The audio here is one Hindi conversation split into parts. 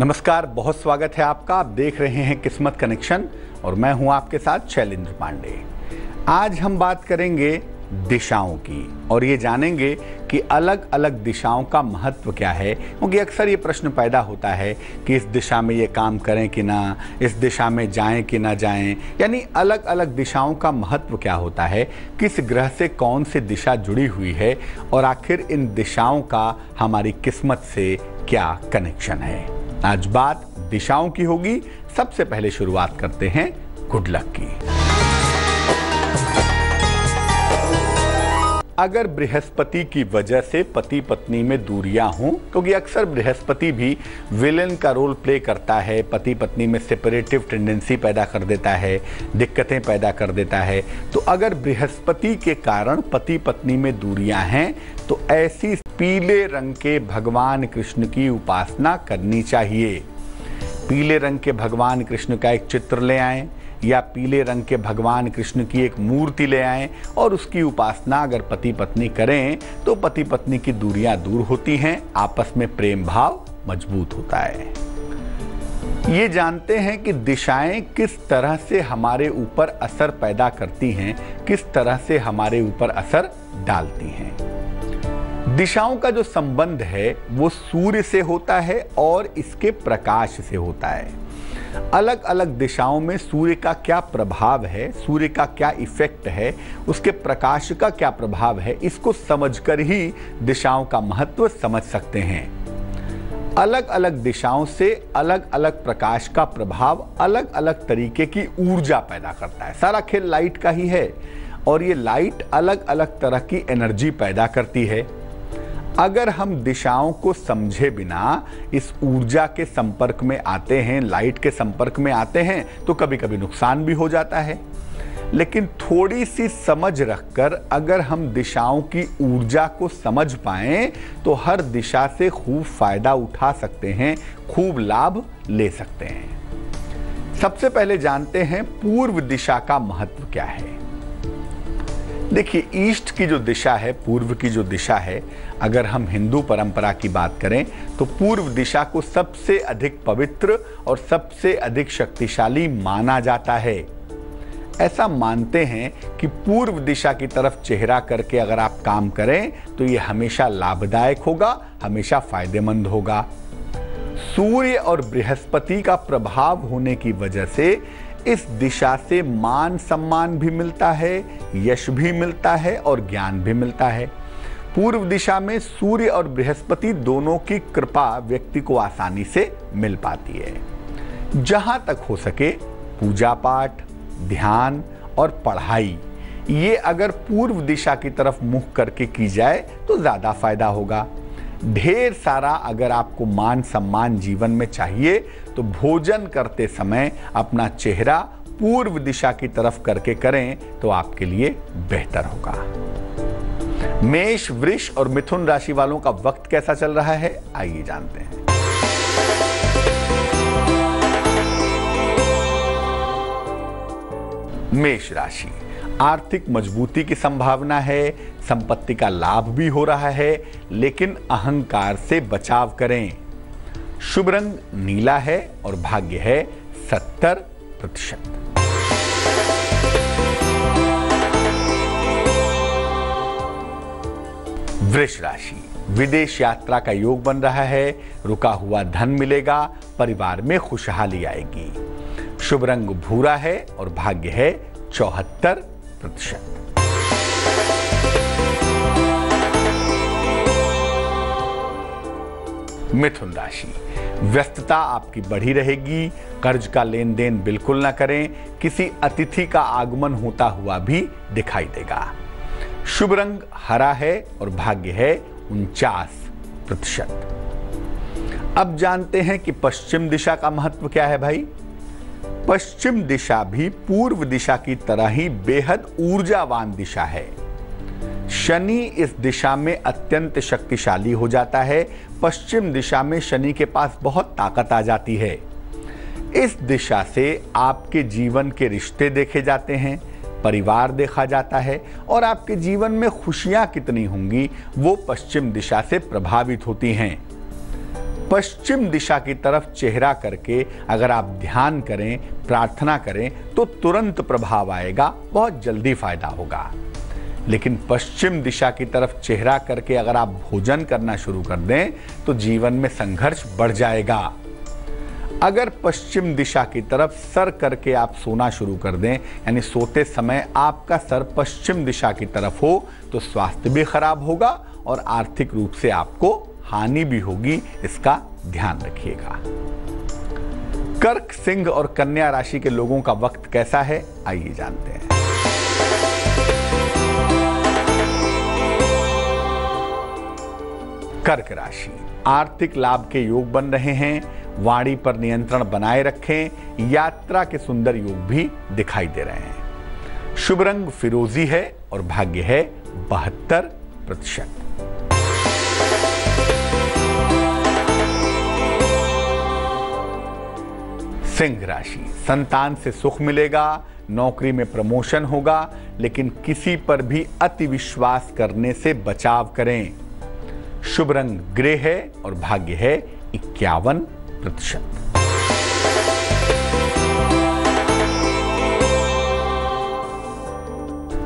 नमस्कार, बहुत स्वागत है आपका। आप देख रहे हैं किस्मत कनेक्शन और मैं हूं आपके साथ शैलेंद्र पांडे। आज हम बात करेंगे दिशाओं की और ये जानेंगे कि अलग अलग दिशाओं का महत्व क्या है, क्योंकि अक्सर ये प्रश्न पैदा होता है कि इस दिशा में ये काम करें कि ना, इस दिशा में जाएं कि ना जाएं, यानी अलग अलग दिशाओं का महत्व क्या होता है, किस ग्रह से कौन सी दिशा जुड़ी हुई है और आखिर इन दिशाओं का हमारी किस्मत से क्या कनेक्शन है। आज बात दिशाओं की होगी। सबसे पहले शुरुआत करते हैं गुड लक की। अगर बृहस्पति की वजह से पति पत्नी में दूरियां हों, क्योंकि अक्सर बृहस्पति भी विलेन का रोल प्ले करता है, पति पत्नी में सेपरेटिव टेंडेंसी पैदा कर देता है, दिक्कतें पैदा कर देता है, तो अगर बृहस्पति के कारण पति पत्नी में दूरियां हैं तो ऐसी पीले रंग के भगवान कृष्ण की उपासना करनी चाहिए। पीले रंग के भगवान कृष्ण का एक चित्र ले आएं या पीले रंग के भगवान कृष्ण की एक मूर्ति ले आएं और उसकी उपासना अगर पति पत्नी करें तो पति पत्नी की दूरियां दूर होती हैं, आपस में प्रेम भाव मजबूत होता है। ये जानते हैं कि दिशाएं किस तरह से हमारे ऊपर असर पैदा करती हैं, किस तरह से हमारे ऊपर असर डालती हैं। दिशाओं का जो संबंध है वो सूर्य से होता है और इसके प्रकाश से होता है। अलग अलग दिशाओं में सूर्य का क्या प्रभाव है, सूर्य का क्या इफेक्ट है, उसके प्रकाश का क्या प्रभाव है, इसको समझकर ही दिशाओं का महत्व समझ सकते हैं। अलग अलग दिशाओं से अलग अलग प्रकाश का प्रभाव अलग अलग तरीके की ऊर्जा पैदा करता है। सारा खेल लाइट का ही है और ये लाइट अलग अलग तरह की एनर्जी पैदा करती है। अगर हम दिशाओं को समझे बिना इस ऊर्जा के संपर्क में आते हैं, लाइट के संपर्क में आते हैं, तो कभी कभी नुकसान भी हो जाता है। लेकिन थोड़ी सी समझ रखकर अगर हम दिशाओं की ऊर्जा को समझ पाएं तो हर दिशा से खूब फायदा उठा सकते हैं, खूब लाभ ले सकते हैं। सबसे पहले जानते हैं पूर्व दिशा का महत्व क्या है। देखिए, ईस्ट की जो दिशा है, पूर्व की जो दिशा है, अगर हम हिंदू परंपरा की बात करें तो पूर्व दिशा को सबसे अधिक पवित्र और सबसे अधिक शक्तिशाली माना जाता है। ऐसा मानते हैं कि पूर्व दिशा की तरफ चेहरा करके अगर आप काम करें तो ये हमेशा लाभदायक होगा, हमेशा फायदेमंद होगा। सूर्य और बृहस्पति का प्रभाव होने की वजह से इस दिशा से मान सम्मान भी मिलता है, यश भी मिलता है और ज्ञान भी मिलता है। पूर्व दिशा में सूर्य और बृहस्पति दोनों की कृपा व्यक्ति को आसानी से मिल पाती है। जहां तक हो सके पूजा पाठ, ध्यान और पढ़ाई ये अगर पूर्व दिशा की तरफ मुख करके की जाए तो ज्यादा फायदा होगा। ढेर सारा अगर आपको मान सम्मान जीवन में चाहिए तो भोजन करते समय अपना चेहरा पूर्व दिशा की तरफ करके करें तो आपके लिए बेहतर होगा। मेष, वृष और मिथुन राशि वालों का वक्त कैसा चल रहा है, आइए जानते हैं। मेष राशि, आर्थिक मजबूती की संभावना है, संपत्ति का लाभ भी हो रहा है, लेकिन अहंकार से बचाव करें। शुभ रंग नीला है और भाग्य है 70%। वृष राशि, विदेश यात्रा का योग बन रहा है, रुका हुआ धन मिलेगा, परिवार में खुशहाली आएगी। शुभ रंग भूरा है और भाग्य है 74%। मिथुन राशि, व्यस्तता आपकी बढ़ी रहेगी, कर्ज का लेन देन बिल्कुल ना करें, किसी अतिथि का आगमन होता हुआ भी दिखाई देगा। शुभ रंग हरा है और भाग्य है 49%। अब जानते हैं कि पश्चिम दिशा का महत्व क्या है भाई। पश्चिम दिशा भी पूर्व दिशा की तरह ही बेहद ऊर्जावान दिशा है। शनि इस दिशा में अत्यंत शक्तिशाली हो जाता है। पश्चिम दिशा में शनि के पास बहुत ताकत आ जाती है। इस दिशा से आपके जीवन के रिश्ते देखे जाते हैं, परिवार देखा जाता है और आपके जीवन में खुशियां कितनी होंगी वो पश्चिम दिशा से प्रभावित होती हैं। पश्चिम दिशा की तरफ चेहरा करके अगर आप ध्यान करें, प्रार्थना करें तो तुरंत प्रभाव आएगा, बहुत जल्दी फायदा होगा। लेकिन पश्चिम दिशा की तरफ चेहरा करके अगर आप भोजन करना शुरू कर दें तो जीवन में संघर्ष बढ़ जाएगा। अगर पश्चिम दिशा की तरफ सर करके आप सोना शुरू कर दें, यानी सोते समय आपका सर पश्चिम दिशा की तरफ हो, तो स्वास्थ्य भी खराब होगा और आर्थिक रूप से आपको हानि भी होगी, इसका ध्यान रखिएगा। कर्क, सिंह और कन्या राशि के लोगों का वक्त कैसा है, आइए जानते हैं। कर्क राशि, आर्थिक लाभ के योग बन रहे हैं, वाणी पर नियंत्रण बनाए रखें, यात्रा के सुंदर योग भी दिखाई दे रहे हैं। शुभ रंग फिरोजी है और भाग्य है 72%। सिंह राशि, संतान से सुख मिलेगा, नौकरी में प्रमोशन होगा, लेकिन किसी पर भी अति विश्वास करने से बचाव करें। शुभ रंग ग्रे है और भाग्य है 51%।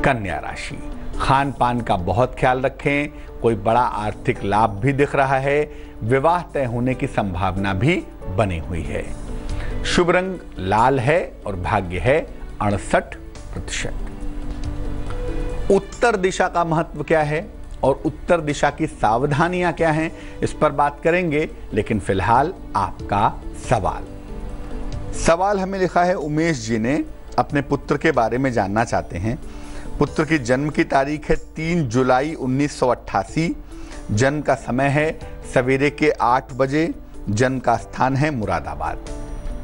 कन्या राशि, खान पान का बहुत ख्याल रखें, कोई बड़ा आर्थिक लाभ भी दिख रहा है, विवाह तय होने की संभावना भी बनी हुई है। शुभ रंग लाल है और भाग्य है 68%। उत्तर दिशा का महत्व क्या है और उत्तर दिशा की सावधानियां क्या हैं, इस पर बात करेंगे। लेकिन फिलहाल आपका सवाल हमें लिखा है, उमेश जी ने अपने पुत्र के बारे में जानना चाहते हैं। पुत्र की जन्म की तारीख है 3 जुलाई 1988, जन्म का समय है सवेरे के 8 बजे, जन्म का स्थान है मुरादाबाद।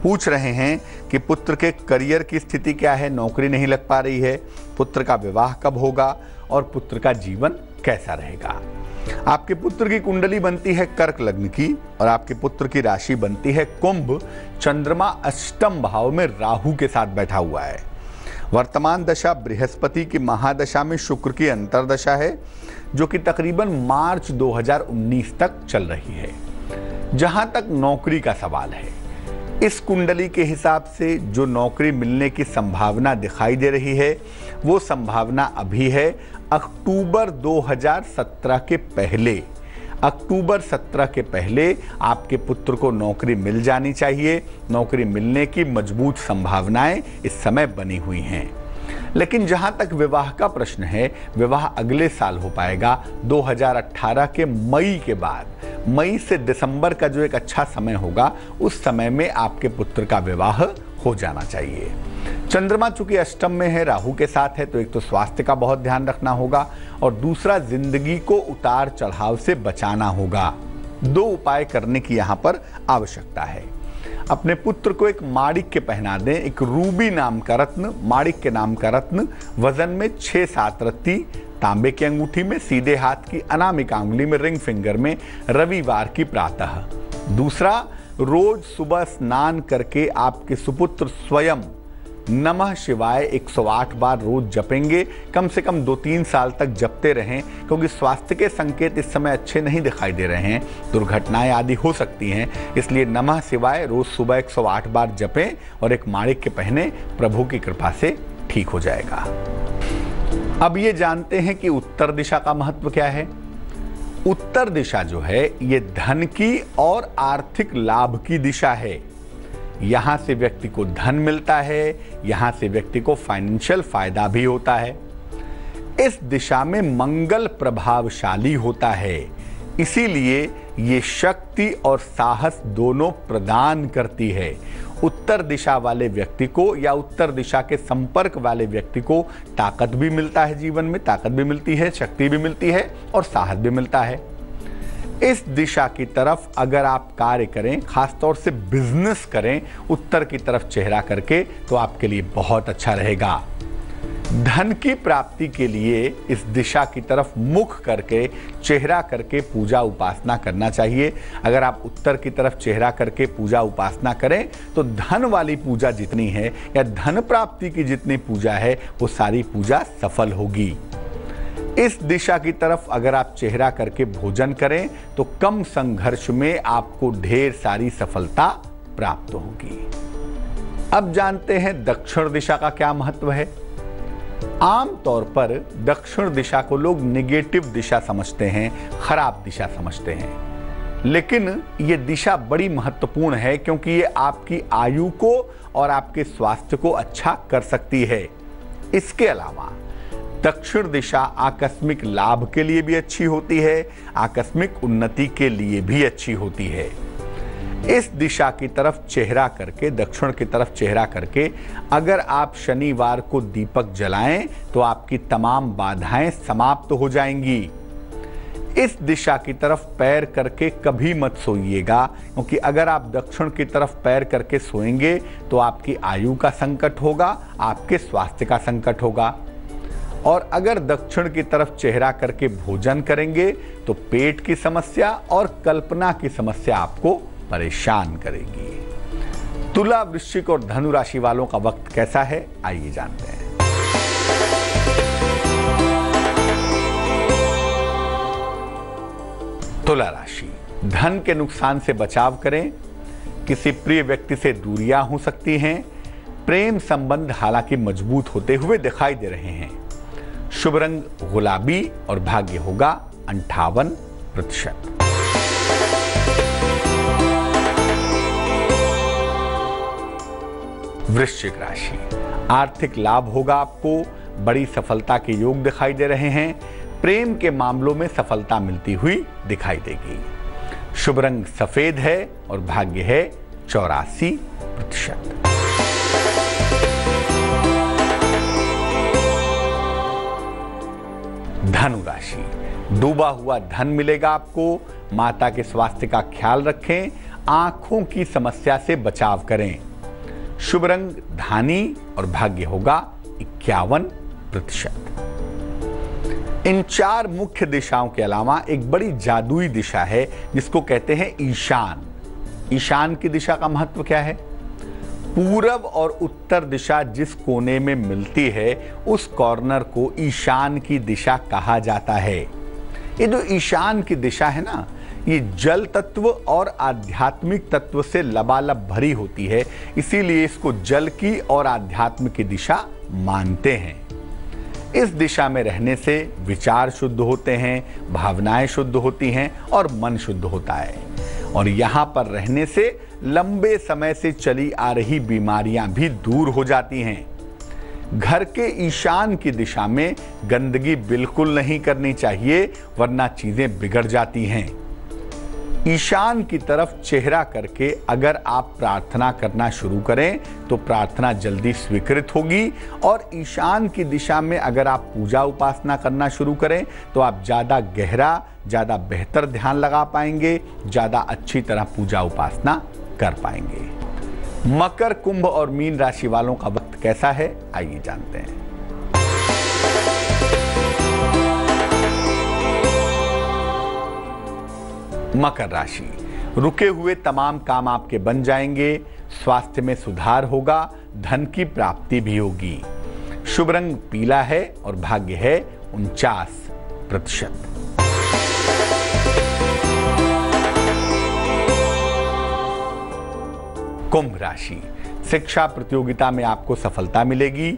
पूछ रहे हैं कि पुत्र के करियर की स्थिति क्या है, नौकरी नहीं लग पा रही है, पुत्र का विवाह कब होगा और पुत्र का जीवन कैसा रहेगा। आपके पुत्र की कुंडली बनती है कर्क लग्न की और आपके पुत्र की राशि बनती है कुंभ। चंद्रमा अष्टम भाव में राहु के साथ बैठा हुआ है। वर्तमान दशा बृहस्पति की महादशा में शुक्र की अंतर्दशा है, जो कि तकरीबन मार्च 2019 तक चल रही है। जहां तक नौकरी का सवाल है, इस कुंडली के हिसाब से जो नौकरी मिलने की संभावना दिखाई दे रही है, वो संभावना अभी है अक्टूबर 2017 के पहले। अक्टूबर 17 के पहले आपके पुत्र को नौकरी मिल जानी चाहिए। नौकरी मिलने की मजबूत संभावनाएं इस समय बनी हुई हैं। लेकिन जहां तक विवाह का प्रश्न है, विवाह अगले साल हो पाएगा 2018 के मई के बाद। मई से दिसंबर का जो एक अच्छा समय होगा, उस समय में आपके पुत्र का विवाह हो जाना चाहिए। चंद्रमा चूंकि अष्टम में है, राहु के साथ है, तो एक तो स्वास्थ्य का बहुत ध्यान रखना होगा और दूसरा जिंदगी को उतार चढ़ाव से बचाना होगा। 2 उपाय करने की यहाँ पर आवश्यकता है। अपने पुत्र को एक माणिक्य पहना दें, एक रूबी नाम का रत्न, माणिक्य नाम का रत्न, वजन में 6-7 रत्ती, तांबे की अंगूठी में, सीधे हाथ की अनामिका अंगुली में, रिंग फिंगर में, रविवार की प्रातः। दूसरा, रोज सुबह स्नान करके आपके सुपुत्र स्वयं नमः शिवाय 108 बार रोज जपेंगे। कम से कम 2-3 साल तक जपते रहें, क्योंकि स्वास्थ्य के संकेत इस समय अच्छे नहीं दिखाई दे रहे हैं, दुर्घटनाएं आदि हो सकती हैं। इसलिए नमः शिवाय रोज सुबह 108 बार जपें और एक माणिक्य पहने, प्रभु की कृपा से ठीक हो जाएगा। अब ये जानते हैं कि उत्तर दिशा का महत्व क्या है। उत्तर दिशा जो है, ये धन की और आर्थिक लाभ की दिशा है। यहां से व्यक्ति को धन मिलता है, यहां से व्यक्ति को फाइनेंशियल फायदा भी होता है। इस दिशा में मंगल प्रभावशाली होता है, इसीलिए ये शक्ति और साहस दोनों प्रदान करती है। उत्तर दिशा वाले व्यक्ति को या उत्तर दिशा के संपर्क वाले व्यक्ति को ताकत भी मिलता है, जीवन में ताकत भी मिलती है, शक्ति भी मिलती है और साहस भी मिलता है। इस दिशा की तरफ अगर आप कार्य करें, खासतौर से बिजनेस करें उत्तर की तरफ चेहरा करके, तो आपके लिए बहुत अच्छा रहेगा। धन की प्राप्ति के लिए इस दिशा की तरफ मुख करके, चेहरा करके पूजा उपासना करना चाहिए। अगर आप उत्तर की तरफ चेहरा करके पूजा उपासना करें, तो धन वाली पूजा जितनी है या धन प्राप्ति की जितनी पूजा है, वो सारी पूजा सफल होगी। इस दिशा की तरफ अगर आप चेहरा करके भोजन करें तो कम संघर्ष में आपको ढेर सारी सफलता प्राप्त होगी। अब जानते हैं दक्षिण दिशा का क्या महत्व है। आमतौर पर दक्षिण दिशा को लोग नेगेटिव दिशा समझते हैं, खराब दिशा समझते हैं, लेकिन ये दिशा बड़ी महत्वपूर्ण है क्योंकि ये आपकी आयु को और आपके स्वास्थ्य को अच्छा कर सकती है। इसके अलावा दक्षिण दिशा आकस्मिक लाभ के लिए भी अच्छी होती है, आकस्मिक उन्नति के लिए भी अच्छी होती है। इस दिशा की तरफ चेहरा करके, दक्षिण की तरफ चेहरा करके अगर आप शनिवार को दीपक जलाएं तो आपकी तमाम बाधाएं समाप्त हो जाएंगी। इस दिशा की तरफ पैर करके कभी मत सोइएगा, क्योंकि अगर आप दक्षिण की तरफ पैर करके सोएंगे तो आपकी आयु का संकट होगा, आपके स्वास्थ्य का संकट होगा। और अगर दक्षिण की तरफ चेहरा करके भोजन करेंगे तो पेट की समस्या और कल्पना की समस्या आपको परेशान करेगी। तुला, वृश्चिक और धनु राशि वालों का वक्त कैसा है, आइए जानते हैं। तुला राशि, धन के नुकसान से बचाव करें। किसी प्रिय व्यक्ति से दूरियां हो सकती हैं। प्रेम संबंध हालांकि मजबूत होते हुए दिखाई दे रहे हैं। शुभ रंग गुलाबी और भाग्य होगा 58%। वृश्चिक राशि, आर्थिक लाभ होगा आपको, बड़ी सफलता के योग दिखाई दे रहे हैं। प्रेम के मामलों में सफलता मिलती हुई दिखाई देगी। शुभ रंग सफेद है और भाग्य है 84%। धनु राशि, डूबा हुआ धन मिलेगा आपको। माता के स्वास्थ्य का ख्याल रखें। आंखों की समस्या से बचाव करें। शुभ रंग धानी और भाग्य होगा 51%। इन चार मुख्य दिशाओं के अलावा एक बड़ी जादुई दिशा है जिसको कहते हैं ईशान। ईशान की दिशा का महत्व क्या है? पूरब और उत्तर दिशा जिस कोने में मिलती है उस कॉर्नर को ईशान की दिशा कहा जाता है। ये जो ईशान की दिशा है ना, ये जल तत्व और आध्यात्मिक तत्व से लबालब भरी होती है, इसीलिए इसको जल की और आध्यात्म की दिशा मानते हैं। इस दिशा में रहने से विचार शुद्ध होते हैं, भावनाएं शुद्ध होती हैं और मन शुद्ध होता है। और यहाँ पर रहने से लंबे समय से चली आ रही बीमारियां भी दूर हो जाती हैं। घर के ईशान की दिशा में गंदगी बिल्कुल नहीं करनी चाहिए, वरना चीजें बिगड़ जाती हैं। ईशान की तरफ चेहरा करके अगर आप प्रार्थना करना शुरू करें तो प्रार्थना जल्दी स्वीकृत होगी। और ईशान की दिशा में अगर आप पूजा उपासना करना शुरू करें तो आप ज़्यादा गहरा, ज़्यादा बेहतर ध्यान लगा पाएंगे, ज़्यादा अच्छी तरह पूजा उपासना कर पाएंगे। मकर, कुंभ और मीन राशि वालों का वक्त कैसा है, आइए जानते हैं। मकर राशि, रुके हुए तमाम काम आपके बन जाएंगे। स्वास्थ्य में सुधार होगा, धन की प्राप्ति भी होगी। शुभ रंग पीला है और भाग्य है 49%। कुंभ राशि, शिक्षा प्रतियोगिता में आपको सफलता मिलेगी।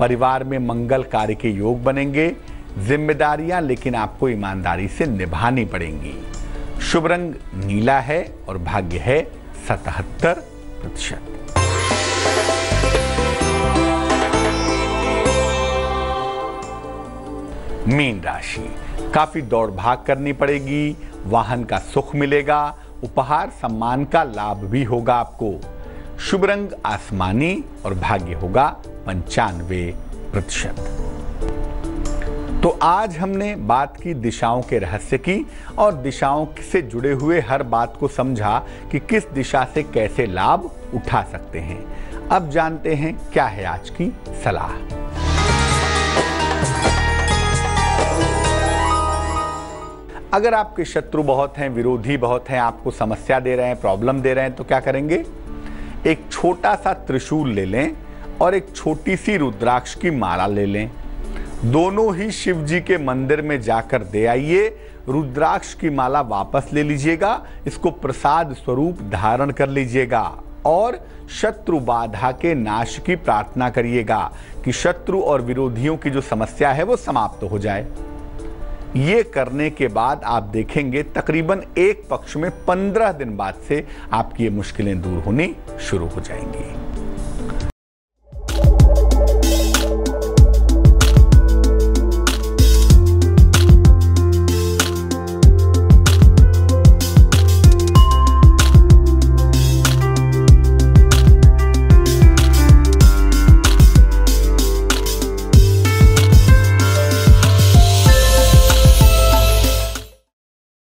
परिवार में मंगल कार्य के योग बनेंगे। जिम्मेदारियां लेकिन आपको ईमानदारी से निभानी पड़ेंगी। शुभ रंग नीला है और भाग्य है 77%। मीन राशि, काफी दौड़ भाग करनी पड़ेगी। वाहन का सुख मिलेगा। उपहार सम्मान का लाभ भी होगा आपको। शुभ रंग आसमानी और भाग्य होगा 95%। तो आज हमने बात की दिशाओं के रहस्य की और दिशाओं से जुड़े हुए हर बात को समझा कि किस दिशा से कैसे लाभ उठा सकते हैं। अब जानते हैं क्या है आज की सलाह। अगर आपके शत्रु बहुत हैं, विरोधी बहुत हैं, आपको समस्या दे रहे हैं, प्रॉब्लम दे रहे हैं, तो क्या करेंगे? एक छोटा सा त्रिशूल ले लें और एक छोटी सी रुद्राक्ष की माला ले लें दोनों ही शिव जी के मंदिर में जाकर दे आइए। रुद्राक्ष की माला वापस ले लीजिएगा, इसको प्रसाद स्वरूप धारण कर लीजिएगा और शत्रु बाधा के नाश की प्रार्थना करिएगा कि शत्रु और विरोधियों की जो समस्या है वो समाप्त हो जाए। ये करने के बाद आप देखेंगे तकरीबन एक पक्ष में 15 दिन बाद से आपकी ये मुश्किलें दूर होनी शुरू हो जाएंगी।